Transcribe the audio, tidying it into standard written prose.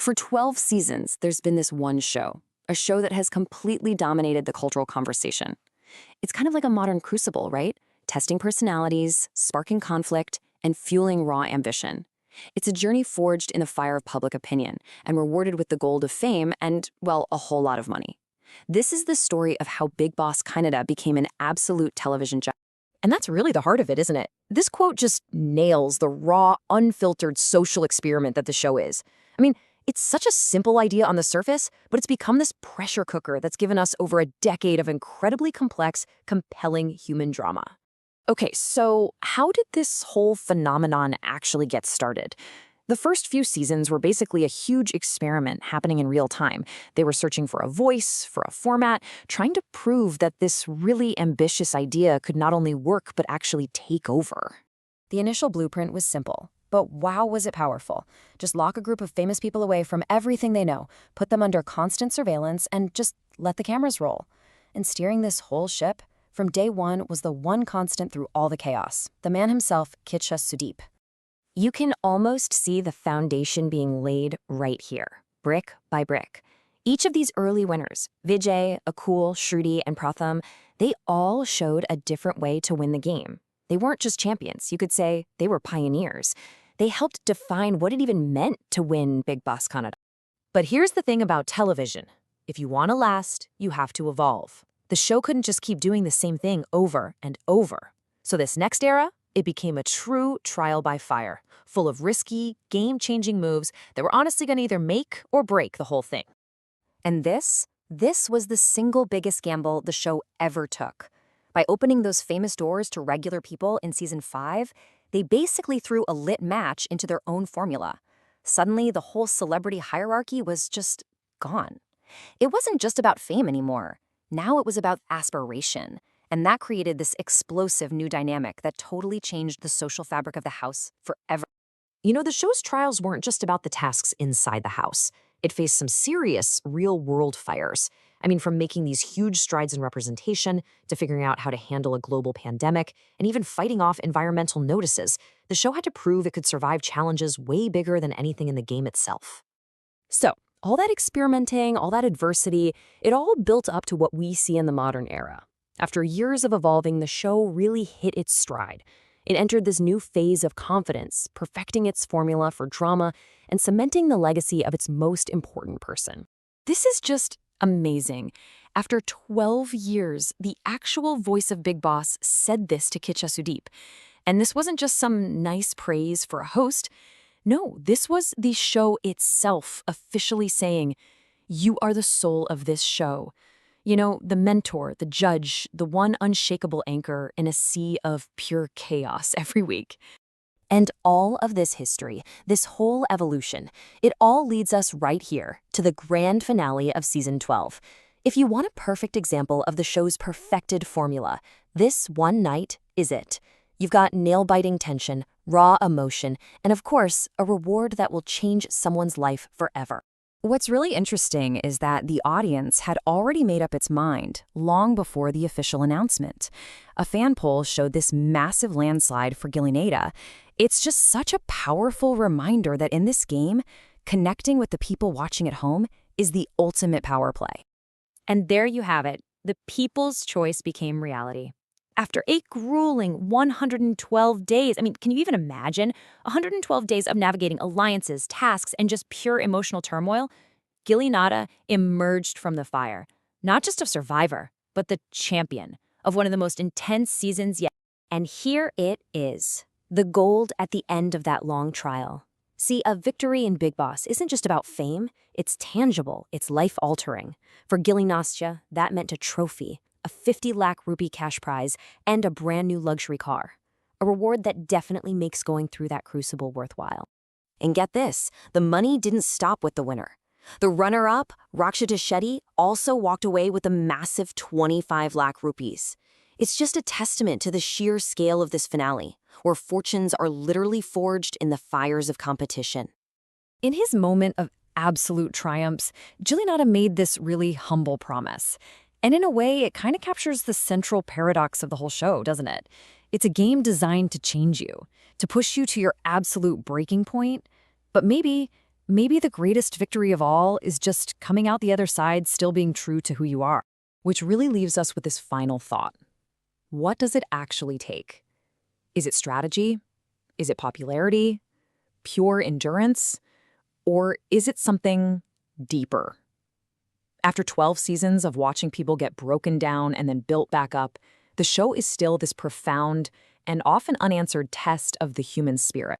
For 12 seasons, there's been this one show, a show that has completely dominated the cultural conversation. It's kind of like a modern crucible, right? Testing personalities, sparking conflict, and fueling raw ambition. It's a journey forged in the fire of public opinion and rewarded with the gold of fame and, well, a whole lot of money. This is the story of how Big Boss Canada became an absolute television giant. And that's really the heart of it, isn't it? This quote just nails the raw, unfiltered social experiment that the show is. I mean, it's such a simple idea on the surface, but it's become this pressure cooker that's given us over a decade of incredibly complex, compelling human drama. Okay, so how did this whole phenomenon actually get started? The first few seasons were basically a huge experiment happening in real time. They were searching for a voice, for a format, trying to prove that this really ambitious idea could not only work but actually take over. The initial blueprint was simple, but wow was it powerful. Just lock a group of famous people away from everything they know, put them under constant surveillance, and just let the cameras roll. And steering this whole ship, from day one, was the one constant through all the chaos, the man himself, Kitcha Sudeep. You can almost see the foundation being laid right here, brick by brick. Each of these early winners, Vijay, Akul, Shruti, and Pratham, they all showed a different way to win the game. They weren't just champions, you could say they were pioneers. They helped define what it even meant to win Big Boss Canada. But here's the thing about television. If you want to last, you have to evolve. The show couldn't just keep doing the same thing over and over. So this next era, it became a true trial by fire, full of risky, game-changing moves that were honestly going to either make or break the whole thing. And this was the single biggest gamble the show ever took. By opening those famous doors to regular people in season 5, they basically threw a lit match into their own formula. Suddenly, the whole celebrity hierarchy was just gone. It wasn't just about fame anymore. Now it was about aspiration. And that created this explosive new dynamic that totally changed the social fabric of the house forever. You know, the show's trials weren't just about the tasks inside the house. It faced some serious, real-world fires. I mean, from making these huge strides in representation to figuring out how to handle a global pandemic and even fighting off environmental notices, the show had to prove it could survive challenges way bigger than anything in the game itself. So, all that experimenting, all that adversity, it all built up to what we see in the modern era. After years of evolving, the show really hit its stride. It entered this new phase of confidence, perfecting its formula for drama and cementing the legacy of its most important person. This is just amazing. After 12 years, the actual voice of Big Boss said this to Kitcha Sudeep. And this wasn't just some nice praise for a host. No, this was the show itself officially saying, "You are the soul of this show." You know, the mentor, the judge, the one unshakable anchor in a sea of pure chaos every week. And all of this history, this whole evolution, it all leads us right here to the grand finale of season 12. If you want a perfect example of the show's perfected formula, this one night is it. You've got nail-biting tension, raw emotion, and of course, a reward that will change someone's life forever. What's really interesting is that the audience had already made up its mind long before the official announcement. A fan poll showed this massive landslide for Gileanada. It's just such a powerful reminder that in this game, connecting with the people watching at home is the ultimate power play. And there you have it. The people's choice became reality. After a grueling 112 days, I mean, can you even imagine? 112 days of navigating alliances, tasks, and just pure emotional turmoil, Gileanada emerged from the fire. Not just a survivor, but the champion of one of the most intense seasons yet. And here it is, the gold at the end of that long trial. See, a victory in Big Boss isn't just about fame, it's tangible, it's life-altering. For Gileanada, that meant a trophy, a 50 lakh rupee cash prize, and a brand new luxury car. A reward that definitely makes going through that crucible worthwhile. And get this, the money didn't stop with the winner. The runner-up, Rakshita Shetty, also walked away with a massive 25 lakh rupees. It's just a testament to the sheer scale of this finale, where fortunes are literally forged in the fires of competition. In his moment of absolute triumphs, Gileanada made this really humble promise. And in a way, it kind of captures the central paradox of the whole show, doesn't it? It's a game designed to change you, to push you to your absolute breaking point, but maybe maybe the greatest victory of all is just coming out the other side still being true to who you are. Which really leaves us with this final thought. What does it actually take? Is it strategy? Is it popularity? Pure endurance? Or is it something deeper? After 12 seasons of watching people get broken down and then built back up, the show is still this profound and often unanswered test of the human spirit.